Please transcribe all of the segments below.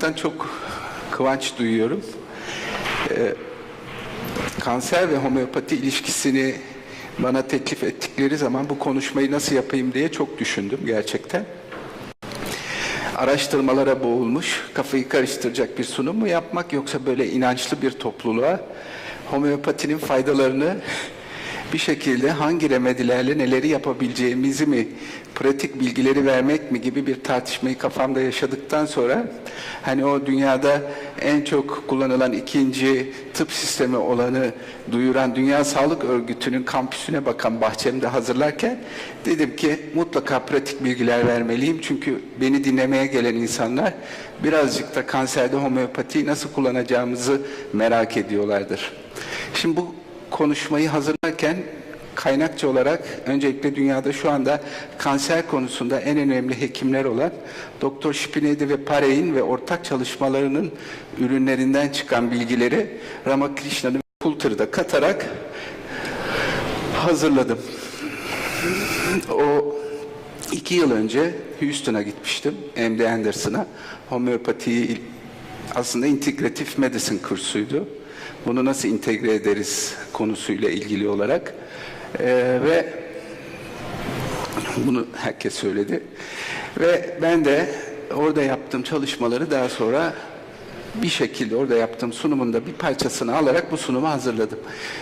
olmaktan çok kıvanç duyuyorum. Kanser ve homeopati ilişkisini bana teklif ettikleri zaman bu konuşmayı nasıl yapayım diye çok düşündüm gerçekten. Araştırmalara boğulmuş, kafayı karıştıracak bir sunum mu yapmak, yoksa böyle inançlı bir topluluğa homeopatinin faydalarını bir şekilde hangi remedilerle neleri yapabileceğimizi mi, pratik bilgileri vermek mi gibi bir tartışmayı kafamda yaşadıktan sonra, hani o dünyada en çok kullanılan ikinci tıp sistemi olanı duyuran Dünya Sağlık Örgütü'nün kampüsüne bakan bahçemde hazırlarken dedim ki mutlaka pratik bilgiler vermeliyim. Çünkü beni dinlemeye gelen insanlar birazcık da kanserde homeopatiyi nasıl kullanacağımızı merak ediyorlardır. Şimdi bu konuşmayı hazırlarken kaynakçı olarak öncelikle dünyada şu anda kanser konusunda en önemli hekimler olan Dr. Spinelli ve Parek'in ve ortak çalışmalarının ürünlerinden çıkan bilgileri Ramakrishna'nın ve Coulter'ı da katarak hazırladım. O 2 yıl önce Houston'a gitmiştim, MD Anderson'a. Homeopatiyi aslında integratif medicine kursuydu. Bunu nasıl entegre ederiz konusuyla ilgili olarak. Ve bunu herkes söyledi. Ve ben de orada yaptığım çalışmaları daha sonra bir şekilde orada yaptığım sunumun da bir parçasını alarak bu sunumu hazırladım.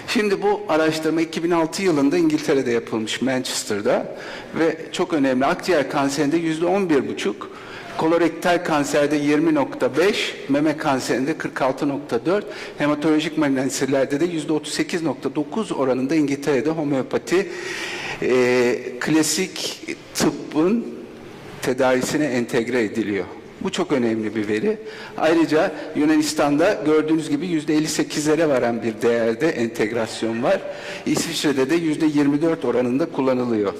Şimdi bu araştırma 2006 yılında İngiltere'de yapılmış, Manchester'da, ve çok önemli. Akciğer kanserinde %11,5, kolorektal kanserde 20,5, meme kanserinde 46,4, hematolojik malignansilerde de %38,9 oranında İngiltere'de homeopati klasik tıbbın tedavisine entegre ediliyor. Bu çok önemli bir veri. Ayrıca Yunanistan'da gördüğünüz gibi %58'lere varan bir değerde entegrasyon var. İsviçre'de de %24 oranında kullanılıyor.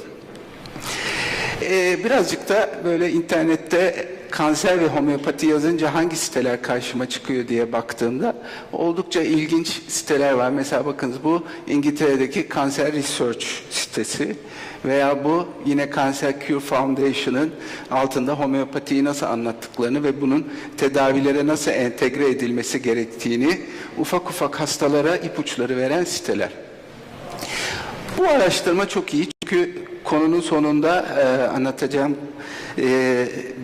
Birazcık da böyle internette kanser ve homeopati yazınca hangi siteler karşıma çıkıyor diye baktığımda oldukça ilginç siteler var. Mesela bakınız, bu İngiltere'deki Cancer Research sitesi veya bu yine Cancer Cure Foundation'ın altında homeopatiyi nasıl anlattıklarını ve bunun tedavilere nasıl entegre edilmesi gerektiğini ufak ufak hastalara ipuçları veren siteler. Bu araştırma çok iyi çünkü konunun sonunda anlatacağım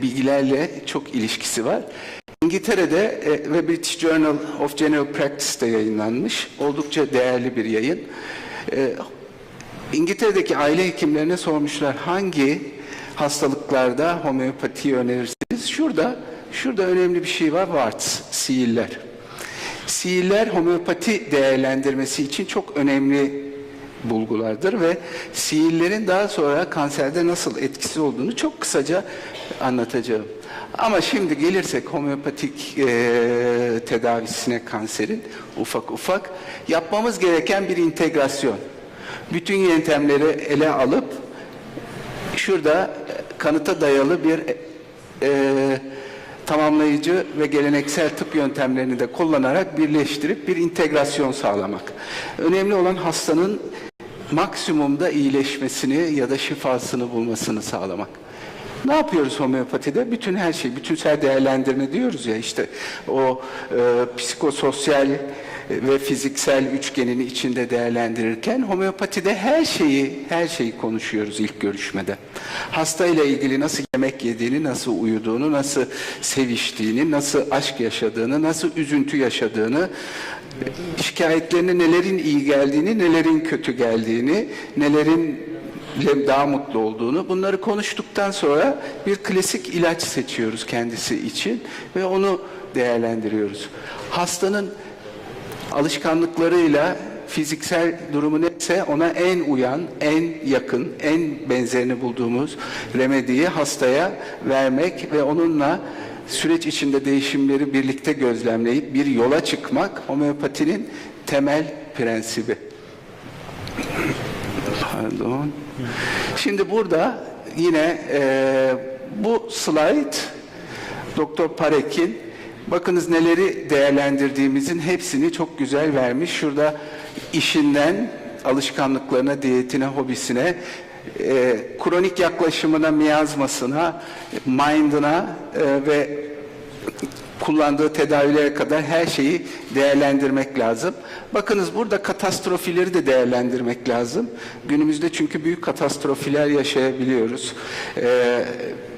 bilgilerle çok ilişkisi var. İngiltere'de ve British Journal of General Practice'de yayınlanmış. Oldukça değerli bir yayın. İngiltere'deki aile hekimlerine sormuşlar, hangi hastalıklarda homeopatiyi önerirsiniz? Şurada önemli bir şey var, warts, siiller. Siiller homeopati değerlendirmesi için çok önemli bulgulardır ve siillerin daha sonra kanserde nasıl etkisi olduğunu çok kısaca anlatacağım. Ama şimdi gelirsek homeopatik tedavisine kanserin ufak ufak yapmamız gereken bir integrasyon. Bütün yöntemleri ele alıp şurada kanıta dayalı bir tamamlayıcı ve geleneksel tıp yöntemlerini de kullanarak birleştirip bir integrasyon sağlamak. Önemli olan hastanın maksimumda iyileşmesini ya da şifasını bulmasını sağlamak. Ne yapıyoruz homeopatide? Bütün her şey, bütünsel değerlendirme diyoruz ya, işte o psikososyal ve fiziksel üçgenini içinde değerlendirirken homeopatide her şeyi konuşuyoruz ilk görüşmede. Hasta ile ilgili nasıl yemek yediğini, nasıl uyuduğunu, nasıl seviştiğini, nasıl aşk yaşadığını, nasıl üzüntü yaşadığını, şikayetlerine nelerin iyi geldiğini, nelerin kötü geldiğini, nelerin daha mutlu olduğunu, bunları konuştuktan sonra bir klasik ilaç seçiyoruz kendisi için ve onu değerlendiriyoruz. Hastanın alışkanlıklarıyla fiziksel durumu neyse ona en uyan, en yakın, en benzerini bulduğumuz remediyi hastaya vermek ve onunla süreç içinde değişimleri birlikte gözlemleyip bir yola çıkmak homeopatinin temel prensibi. Pardon. Şimdi burada yine bu slide Dr. Parek'in, bakınız neleri değerlendirdiğimizin hepsini çok güzel vermiş. Şurada işinden alışkanlıklarına, diyetine, hobisine, kronik yaklaşımına, miyazmasına, mind'ına ve kullandığı tedavilere kadar her şeyi değerlendirmek lazım. Bakınız burada katastrofileri de değerlendirmek lazım. Günümüzde çünkü büyük katastrofiler yaşayabiliyoruz.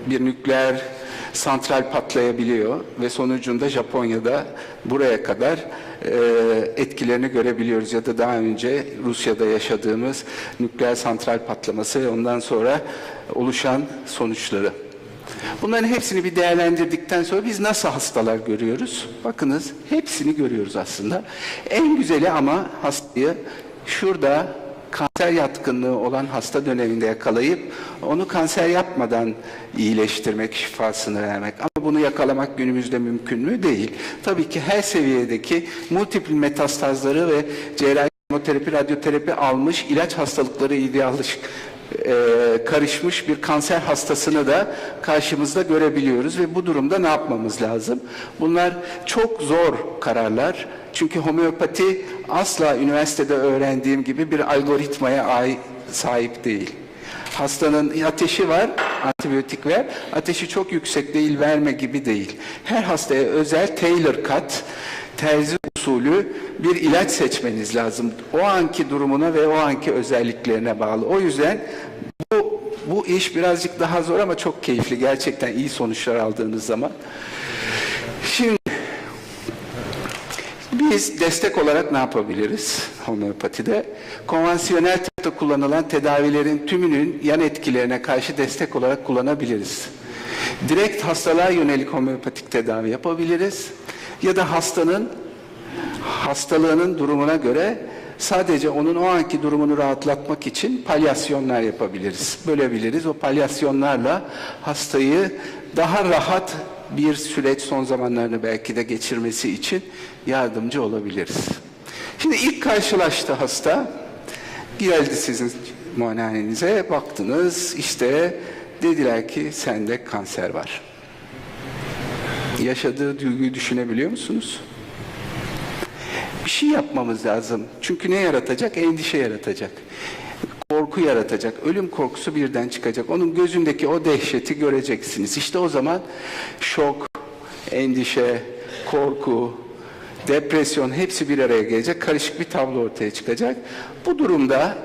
Bir nükleer santral patlayabiliyor ve sonucunda Japonya'da buraya kadar etkilerini görebiliyoruz. Ya da daha önce Rusya'da yaşadığımız nükleer santral patlaması ve ondan sonra oluşan sonuçları. Bunların hepsini bir değerlendirdikten sonra biz nasıl hastalar görüyoruz? Bakınız hepsini görüyoruz aslında. En güzeli ama hastayı şurada kanser yatkınlığı olan hasta döneminde yakalayıp onu kanser yapmadan iyileştirmek, şifasını vermek. Ama bunu yakalamak günümüzde mümkün mü? Değil. Tabii ki her seviyedeki multiple metastazları ve cerrahi, kemoterapi, radyoterapi almış, ilaç hastalıkları idealış karışmış bir kanser hastasını da karşımızda görebiliyoruz ve bu durumda ne yapmamız lazım? Bunlar çok zor kararlar. Çünkü homeopati asla üniversitede öğrendiğim gibi bir algoritmaya sahip değil. Hastanın ateşi var, antibiyotik ver. Ateşi çok yüksek değil, verme gibi değil. Her hastaya özel tailor cut, terzi usulü bir ilaç seçmeniz lazım. O anki durumuna ve o anki özelliklerine bağlı. O yüzden bu iş birazcık daha zor ama çok keyifli. Gerçekten iyi sonuçlar aldığınız zaman. Şimdi biz destek olarak ne yapabiliriz homeopatide? Konvansiyonel tıpta kullanılan tedavilerin tümünün yan etkilerine karşı destek olarak kullanabiliriz. Direkt hastalığa yönelik homeopatik tedavi yapabiliriz. Ya da hastalığının durumuna göre sadece onun o anki durumunu rahatlatmak için palyasyonlar yapabiliriz. Bölebiliriz. O palyasyonlarla hastayı daha rahat bir süreç, son zamanlarını belki de geçirmesi için yardımcı olabiliriz. Şimdi ilk karşılaştı hasta, geldi sizin muayenehanenize, baktınız, işte dediler ki sende kanser var. Yaşadığı duyguyu düşünebiliyor musunuz? Bir şey yapmamız lazım. Çünkü ne yaratacak? Endişe yaratacak. Korku yaratacak. Ölüm korkusu birden çıkacak. Onun gözündeki o dehşeti göreceksiniz. İşte o zaman şok, endişe, korku, depresyon hepsi bir araya gelecek. Karışık bir tablo ortaya çıkacak. Bu durumda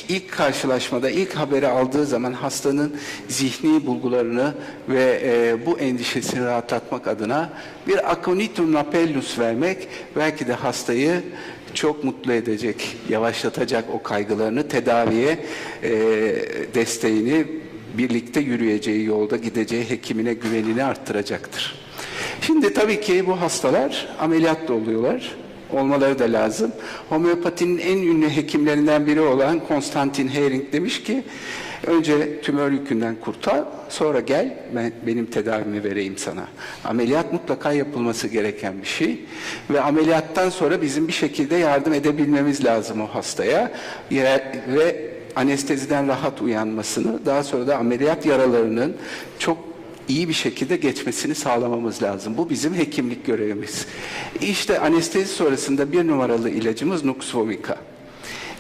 ilk karşılaşmada, ilk haberi aldığı zaman hastanın zihni bulgularını ve bu endişesini rahatlatmak adına bir aconitum napellus vermek belki de hastayı çok mutlu edecek, yavaşlatacak o kaygılarını, tedaviye desteğini, birlikte yürüyeceği yolda gideceği hekimine güvenini arttıracaktır. Şimdi tabii ki bu hastalar ameliyat da oluyorlar. Olmaları da lazım. Homeopatinin en ünlü hekimlerinden biri olan Konstantin Hering demiş ki önce tümör yükünden kurtar, sonra gel benim tedavimi vereyim sana. Ameliyat mutlaka yapılması gereken bir şey ve ameliyattan sonra bizim bir şekilde yardım edebilmemiz lazım o hastaya ve anesteziden rahat uyanmasını, daha sonra da ameliyat yaralarının çok iyi bir şekilde geçmesini sağlamamız lazım. Bu bizim hekimlik görevimiz. İşte anestezi sonrasında bir numaralı ilacımız Nux Vomica.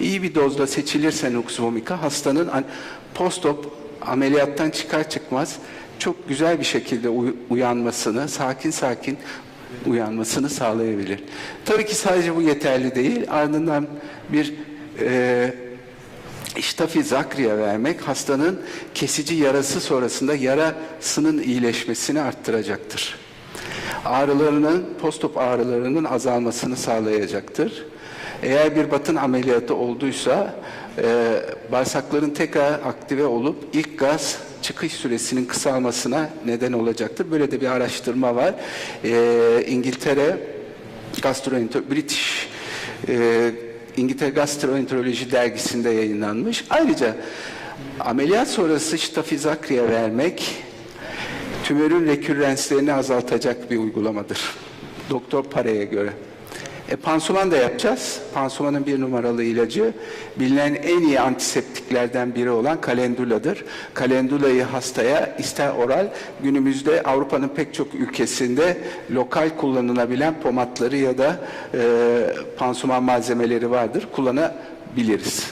İyi bir dozda seçilirse Nux Vomica hastanın post-op ameliyattan çıkar çıkmaz çok güzel bir şekilde uyanmasını, sakin sakin uyanmasını sağlayabilir. Tabii ki sadece bu yeterli değil. Ardından bir İştafizakriya vermek hastanın kesici yarası sonrasında yarasının iyileşmesini arttıracaktır. Ağrılarının, postop ağrılarının azalmasını sağlayacaktır. Eğer bir batın ameliyatı olduysa bağırsakların tekrar aktive olup ilk gaz çıkış süresinin kısalmasına neden olacaktır. Böyle de bir araştırma var. İngiltere British İngiltere Gastroenteroloji dergisinde yayınlanmış. Ayrıca ameliyat sonrası ştafizakriya vermek tümörün rekürrenslerini azaltacak bir uygulamadır. Doktor Parey'e göre. Pansuman da yapacağız. Pansumanın bir numaralı ilacı bilinen en iyi antiseptiklerden biri olan kalenduladır. Kalendulayı hastaya ister oral, günümüzde Avrupa'nın pek çok ülkesinde lokal kullanılabilen pomatları ya da pansuman malzemeleri vardır. Kullanabiliriz.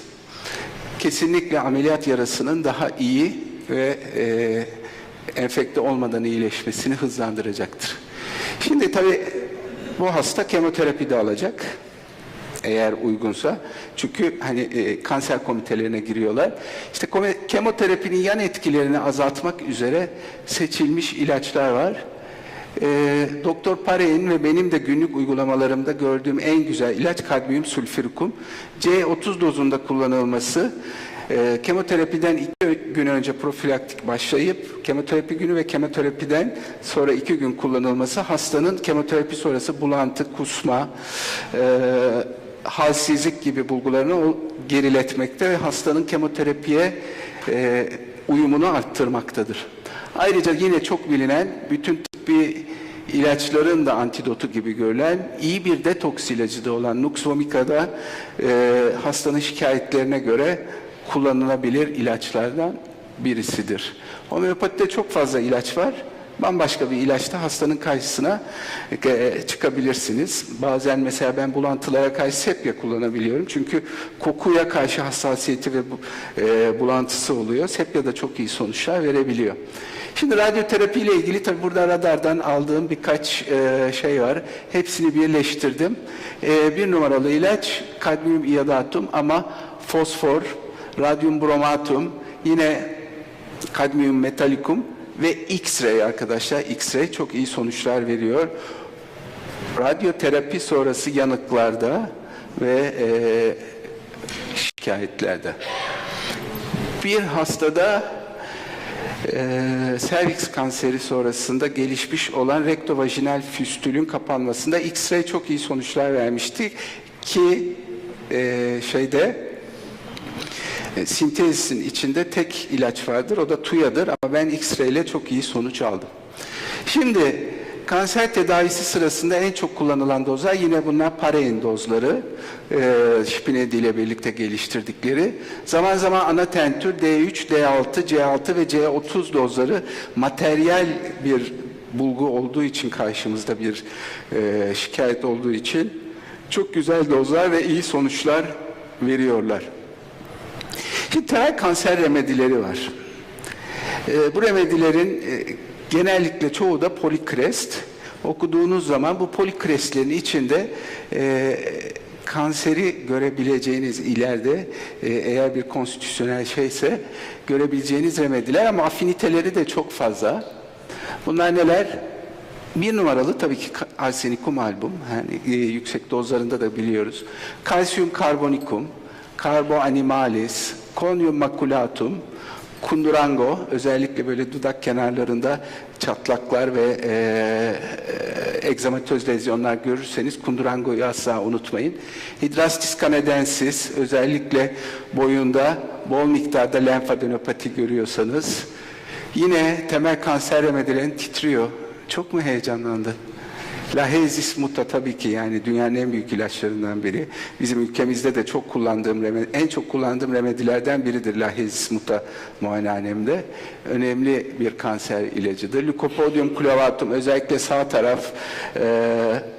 Kesinlikle ameliyat yarasının daha iyi ve enfekte olmadan iyileşmesini hızlandıracaktır. Şimdi tabii bu hasta kemoterapi de alacak. Eğer uygunsa. Çünkü hani kanser komitelerine giriyorlar. İşte kemoterapinin yan etkilerini azaltmak üzere seçilmiş ilaçlar var. Doktor Parek'in ve benim de günlük uygulamalarımda gördüğüm en güzel ilaç kadmiyum sülfurikum. C30 dozunda kullanılması, kemoterapiden 2 gün önce profilaktik başlayıp kemoterapi günü ve kemoterapiden sonra 2 gün kullanılması hastanın kemoterapi sonrası bulantı, kusma, halsizlik gibi bulgularını geriletmekte ve hastanın kemoterapiye uyumunu arttırmaktadır. Ayrıca yine çok bilinen bütün tıbbi ilaçların da antidotu gibi görülen iyi bir detoks ilacı da olan Nux Vomica'da hastanın şikayetlerine göre kullanılabilir ilaçlardan birisidir. Homeopatide çok fazla ilaç var. Bambaşka bir ilaçta hastanın karşısına çıkabilirsiniz. Bazen mesela ben bulantılara karşı sepya kullanabiliyorum. Çünkü kokuya karşı hassasiyeti ve bulantısı oluyor. Sepya da çok iyi sonuçlar verebiliyor. Şimdi radyoterapi ile ilgili tabi burada radardan aldığım birkaç şey var. Hepsini birleştirdim. 1 numaralı ilaç kadmiyum iyadatum ama fosfor, radyum bromatum, yine kadmiyum metalikum ve X-ray arkadaşlar. X-ray çok iyi sonuçlar veriyor. Radyoterapi sonrası yanıklarda ve şikayetlerde. Bir hastada serviks kanseri sonrasında gelişmiş olan rektovajinal füstülün kapanmasında X-ray çok iyi sonuçlar vermişti ki sintezin içinde tek ilaç vardır, o da TUYA'dır ama ben X-ray ile çok iyi sonuç aldım. Şimdi kanser tedavisi sırasında en çok kullanılan dozlar yine bunlar Parek'in dozları, Şipinedi ile birlikte geliştirdikleri. Zaman zaman anatentür D3, D6, C6 ve C30 dozları materyal bir bulgu olduğu için karşımızda bir şikayet olduğu için çok güzel dozlar ve iyi sonuçlar veriyorlar. Şimdi temel kanser remedileri var. Bu remedilerin genellikle çoğu da polikrest. Okuduğunuz zaman bu polikrestlerin içinde kanseri görebileceğiniz ileride eğer bir konstitüsyonel şeyse görebileceğiniz remediler ama afiniteleri de çok fazla. Bunlar neler? 1 numaralı tabii ki arsenikum album. Yani yüksek dozlarında da biliyoruz. Kalsiyum karbonikum, carbo animalis, Conium maculatum, kundurango, özellikle böyle dudak kenarlarında çatlaklar ve egzamatöz lezyonlar görürseniz kundurangoyu asla unutmayın. Hydrastis canadensis, özellikle boyunda bol miktarda lenfadenopati görüyorsanız. Yine temel kanser remedilerin titriyor. Çok mu heyecanlandı? Lahezis muta tabii ki yani dünyanın en büyük ilaçlarından biri. Bizim ülkemizde de çok kullandığım en çok kullandığım remedilerden biridir Lahezis muta muayenehanemde. Önemli bir kanser ilacıdır. Lycopodium clavatum özellikle sağ taraf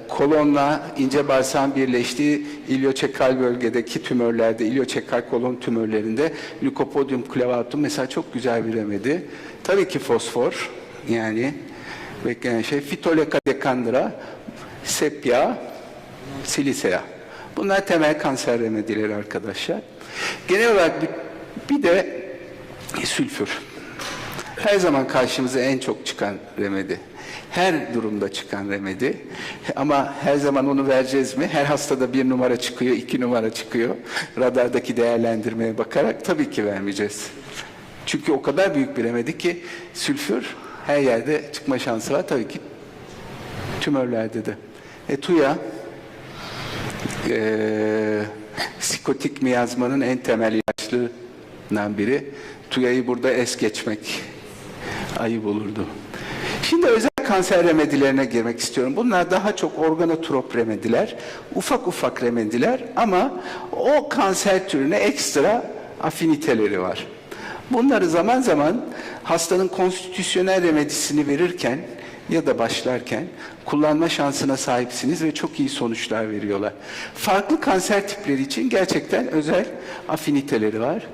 kolonla ince bağırsağın birleştiği ilioçekal bölgedeki tümörlerde, ilioçekal kolon tümörlerinde Lycopodium clavatum mesela çok güzel bir remedi. Tabii ki fosfor yani beklenen şey Phytoleka decandra, sepya, silicea. Bunlar temel kanser remedileri arkadaşlar. Genel olarak bir de sülfür. Her zaman karşımıza en çok çıkan remedi. Her durumda çıkan remedi. Ama her zaman onu vereceğiz mi? Her hastada 1 numara çıkıyor, 2 numara çıkıyor. Radardaki değerlendirmeye bakarak tabii ki vermeyeceğiz. Çünkü o kadar büyük bir remedi ki sülfür her yerde çıkma şansı var. Tabii ki tümörlerde de. TUYA psikotik miyazmanın en temel ilaçlarından biri. TUYA'yı burada es geçmek ayıp olurdu. Şimdi özel kanser remedilerine girmek istiyorum. Bunlar daha çok organotrop remediler, ufak ufak remediler ama o kanser türüne ekstra afiniteleri var. Bunları zaman zaman hastanın konstitüsyonel remedisini verirken ya da başlarken kullanma şansına sahipsiniz ve çok iyi sonuçlar veriyorlar. Farklı kanser tipleri için gerçekten özel afiniteleri var.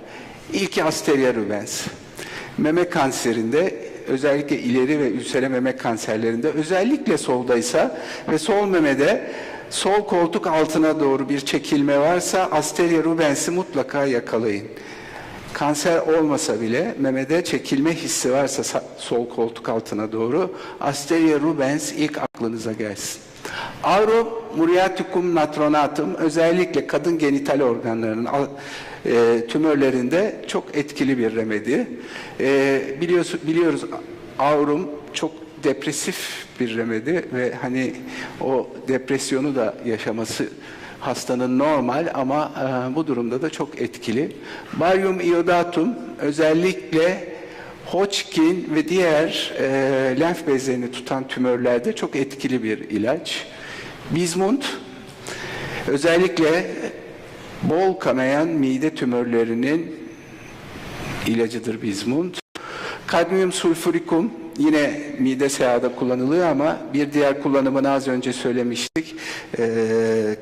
İlki Asteria rubens. Meme kanserinde özellikle ileri ve ülsere meme kanserlerinde, özellikle soldaysa ve sol memede sol koltuk altına doğru bir çekilme varsa Asteria rubens'i mutlaka yakalayın. Kanser olmasa bile memede çekilme hissi varsa sol koltuk altına doğru Asteria rubens ilk aklınıza gelsin. Aurum muriaticum natronatum özellikle kadın genital organlarının tümörlerinde çok etkili bir remedi. Biliyoruz aurum çok depresif bir remedi ve hani o depresyonu da yaşaması hastanın normal ama bu durumda da çok etkili. Barium iodatum özellikle Hodgkin ve diğer lenf bezlerini tutan tümörlerde çok etkili bir ilaç. Bismut özellikle bol kanayan mide tümörlerinin ilacıdır bismut. Kadmiyum sulfurikum yine mide SEA'da kullanılıyor ama bir diğer kullanımını az önce söylemiştik.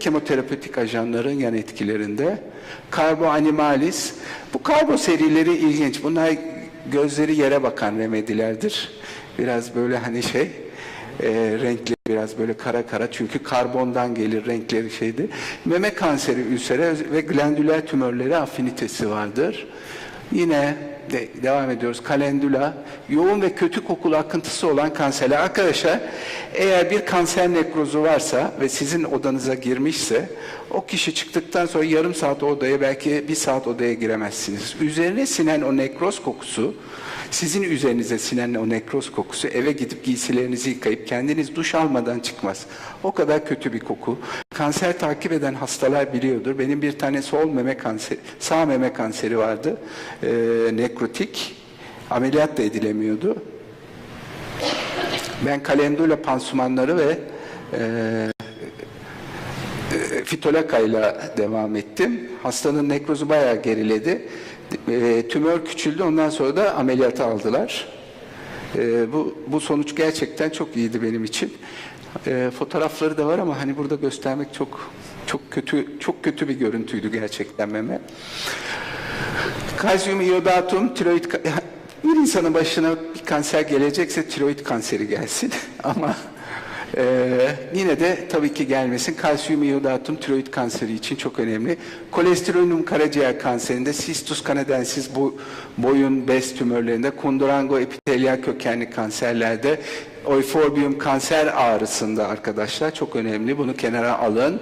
Kemoterapetik ajanların yan etkilerinde. Carbo animalis. Bu karbo serileri ilginç. Bunlar gözleri yere bakan remedilerdir. Biraz böyle hani renkli biraz böyle kara kara çünkü karbondan gelir renkleri şeydi. Meme kanseri, ülsere ve glandüler tümörleri afinitesi vardır. Yine devam ediyoruz. Kalendula, yoğun ve kötü kokulu akıntısı olan kanserler. Arkadaşlar eğer bir kanser nekrozu varsa ve sizin odanıza girmişse o kişi çıktıktan sonra yarım saat odaya belki bir saat odaya giremezsiniz. Üzerine sinen o nekroz kokusu, sizin üzerinize sinen o nekroz kokusu eve gidip giysilerinizi yıkayıp kendiniz duş almadan çıkmaz. O kadar kötü bir koku. Kanser takip eden hastalar biliyordur. Benim bir tane sağ meme kanseri vardı. Nekrotik. Ameliyat da edilemiyordu. Ben kalendula pansumanları ve fitolakayla devam ettim. Hastanın nekrozu bayağı geriledi. Tümör küçüldü. Ondan sonra da ameliyata aldılar. Bu sonuç gerçekten çok iyiydi benim için. Fotoğrafları da var ama hani burada göstermek çok kötü bir görüntüydü gerçekten meme. Kalsiyum iodatum, tiroid bir insanın başına bir kanser gelecekse tiroid kanseri gelsin ama yine de tabii ki gelmesin. Kalsiyum iodatum tiroid kanseri için çok önemli. Kolesterolüm karaciğer kanserinde, Cystus canadensis boyun bez tümörlerinde, Kundurango epitelial kökenli kanserlerde, Euphorbium kanser ağrısında arkadaşlar çok önemli. Bunu kenara alın.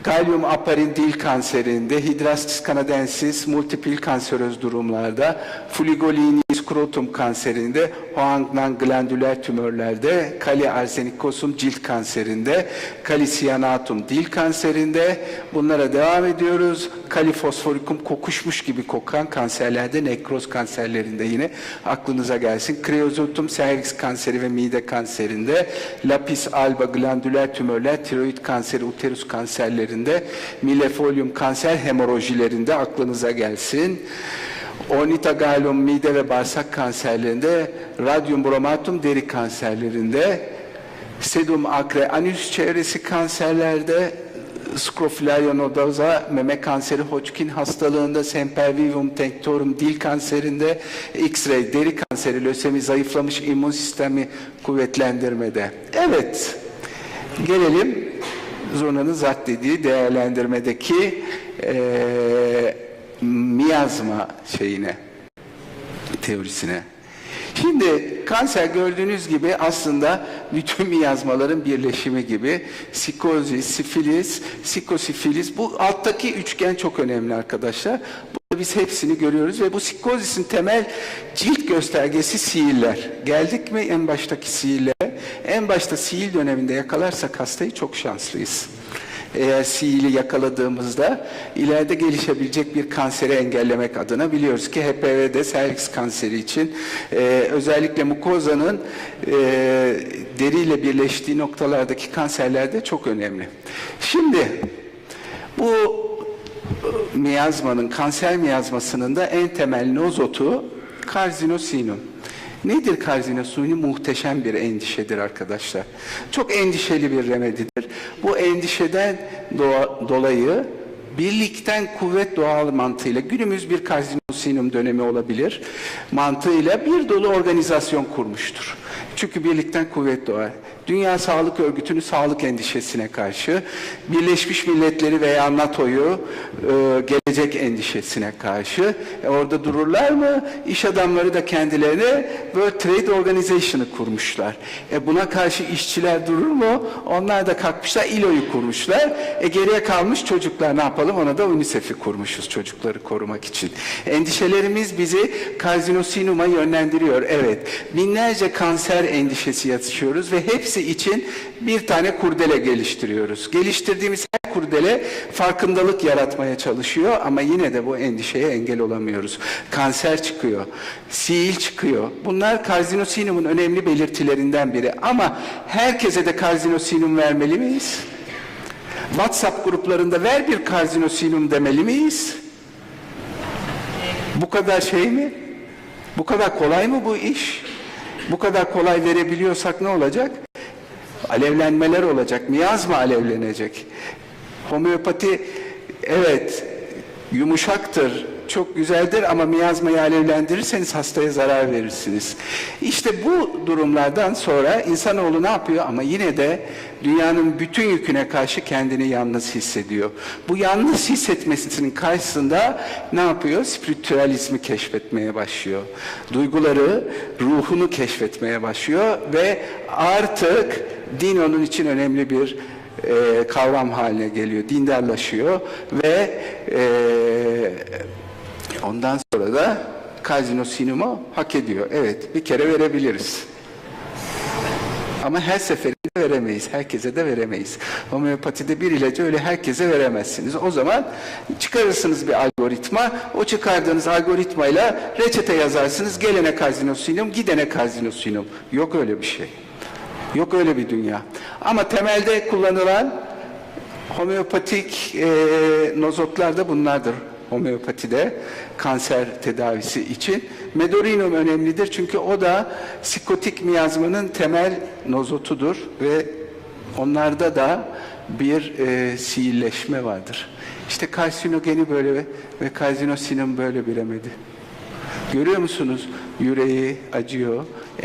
Gallium aparin dil kanserinde, Hydrastis canadensis multiple kanseröz durumlarda, Fuligolini skrotum kanserinde, Hoangnan glandüler tümörlerde, Kali arsenikosum cilt kanserinde, Kali cyanatum dil kanserinde, bunlara devam ediyoruz. Kali fosforikum kokuşmuş gibi kokan kanserlerde, nekroz kanserlerinde yine aklınıza gelsin. Kreozotum cervix kanseri ve mide kanserinde, Lapis alba glandüler tümörler, tiroid kanseri, uterus kanserlerinde, Milefolium kanser hemorojilerinde aklınıza gelsin. Ornithogalum mide ve bağırsak kanserlerinde, Radium bromatum deri kanserlerinde, Sedum acre anus çevresi kanserlerde, Scrophularia nodosa meme kanseri, Hodgkin hastalığında, Sempervivum tinctorum dil kanserinde, X-ray deri kanseri, lösemi zayıflamış immün sistemi kuvvetlendirmede. Evet, gelelim Zurna'nın zat dediği değerlendirmedeki miyazma teorisine. Şimdi kanser gördüğünüz gibi aslında bütün miyazmaların birleşimi gibi sikozis, sifilis, sikosifilis, bu alttaki üçgen çok önemli arkadaşlar. Burada biz hepsini görüyoruz ve bu sikozisin temel cilt göstergesi siiller. Geldik mi en baştaki siillere? En başta siil döneminde yakalarsak hastayı çok şanslıyız. Eğer siili yakaladığımızda ileride gelişebilecek bir kanseri engellemek adına biliyoruz ki HPV'de cervix kanseri için özellikle mukozanın deriyle birleştiği noktalardaki kanserlerde çok önemli. Şimdi bu miyazmanın, kanser miyazmasının da en temel nozotu karzinosinum. Nedir karzinosinum? Muhteşem bir endişedir arkadaşlar. Çok endişeli bir remedidir. Bu endişeden dolayı birlikten kuvvet doğal mantığıyla, günümüz bir Carzinosinium dönemi olabilir, mantığıyla bir dolu organizasyon kurmuştur. Çünkü birlikten kuvvet doğar. Dünya Sağlık Örgütü'nü sağlık endişesine karşı, Birleşmiş Milletleri veya NATO'yu gelecek endişesine karşı orada dururlar mı? İş adamları da kendilerine World Trade Organization'ı kurmuşlar. Buna karşı işçiler durur mu? Onlar da kalkmışlar, ILO'yu kurmuşlar. Geriye kalmış çocuklar, ne yapalım? Ona da UNICEF'i kurmuşuz çocukları korumak için. Endişelerimiz bizi Carzinosinium'a yönlendiriyor. Evet, binlerce kanser endişesi yaşıyoruz ve hepsi için bir tane kurdele geliştiriyoruz. Geliştirdiğimiz her kurdele farkındalık yaratmaya çalışıyor ama yine de bu endişeye engel olamıyoruz. Kanser çıkıyor, siil çıkıyor. Bunlar Carzinosinium'un önemli belirtilerinden biri ama herkese de Carzinosinium vermeli miyiz? WhatsApp gruplarında ver bir Carzinosinium demeli miyiz? Bu kadar şey mi? Bu kadar kolay mı bu iş? Bu kadar kolay verebiliyorsak ne olacak? Alevlenmeler olacak. Miyazma alevlenecek. Homeopati evet yumuşaktır, çok güzeldir ama miyazmayı alevlendirirseniz hastaya zarar verirsiniz. İşte bu durumlardan sonra insanoğlu ne yapıyor? Ama yine de dünyanın bütün yüküne karşı kendini yalnız hissediyor. Bu yalnız hissetmesinin karşısında ne yapıyor? Spiritüalizmi keşfetmeye başlıyor. Duyguları, ruhunu keşfetmeye başlıyor ve artık din onun için önemli bir kavram haline geliyor. Dindarlaşıyor ve ondan sonra da Carzinosinium'u hak ediyor. Evet, bir kere verebiliriz. Ama her seferinde veremeyiz. Herkese de veremeyiz. Homeopatide bir ilacı öyle herkese veremezsiniz. O zaman çıkarırsınız bir algoritma. O çıkardığınız algoritmayla reçete yazarsınız. Gelene Carzinosinium, gidene Carzinosinium. Yok öyle bir şey. Yok öyle bir dünya. Ama temelde kullanılan homeopatik nozotlar da bunlardır. Homeopatide kanser tedavisi için. Medorinum önemlidir çünkü o da psikotik miyazmanın temel nozotudur ve onlarda da bir sihirleşme vardır. İşte karsinogeni böyle ve Carzinosinium böyle bir remedi. Görüyor musunuz? Yüreği acıyor,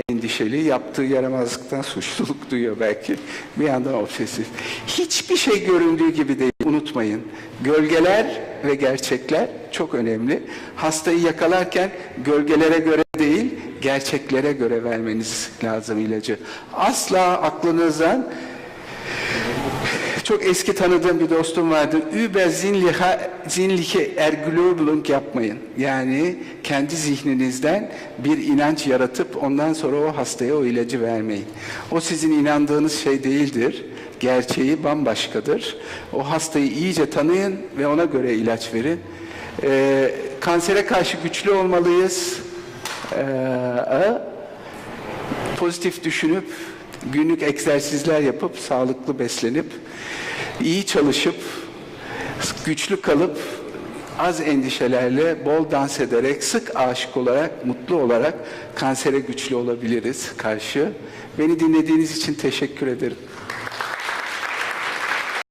endişeli, yaptığı yaramazlıktan suçluluk duyuyor belki. Bir yandan obsesif. Hiçbir şey göründüğü gibi değil. Unutmayın. Gölgeler ve gerçekler çok önemli. Hastayı yakalarken gölgelere göre değil, gerçeklere göre vermeniz lazım ilacı. Asla aklınızdan çok eski tanıdığım bir dostum vardı. Über sinnliche Erglobung yapmayın. Yani kendi zihninizden bir inanç yaratıp ondan sonra o hastaya o ilacı vermeyin. O sizin inandığınız şey değildir. Gerçeği bambaşkadır. O hastayı iyice tanıyın ve ona göre ilaç verin. Kansere karşı güçlü olmalıyız. Pozitif düşünüp, günlük egzersizler yapıp, sağlıklı beslenip, iyi çalışıp, güçlü kalıp, az endişelerle, bol dans ederek, sık aşık olarak, mutlu olarak kansere güçlü olabiliriz karşı. Beni dinlediğiniz için teşekkür ederim.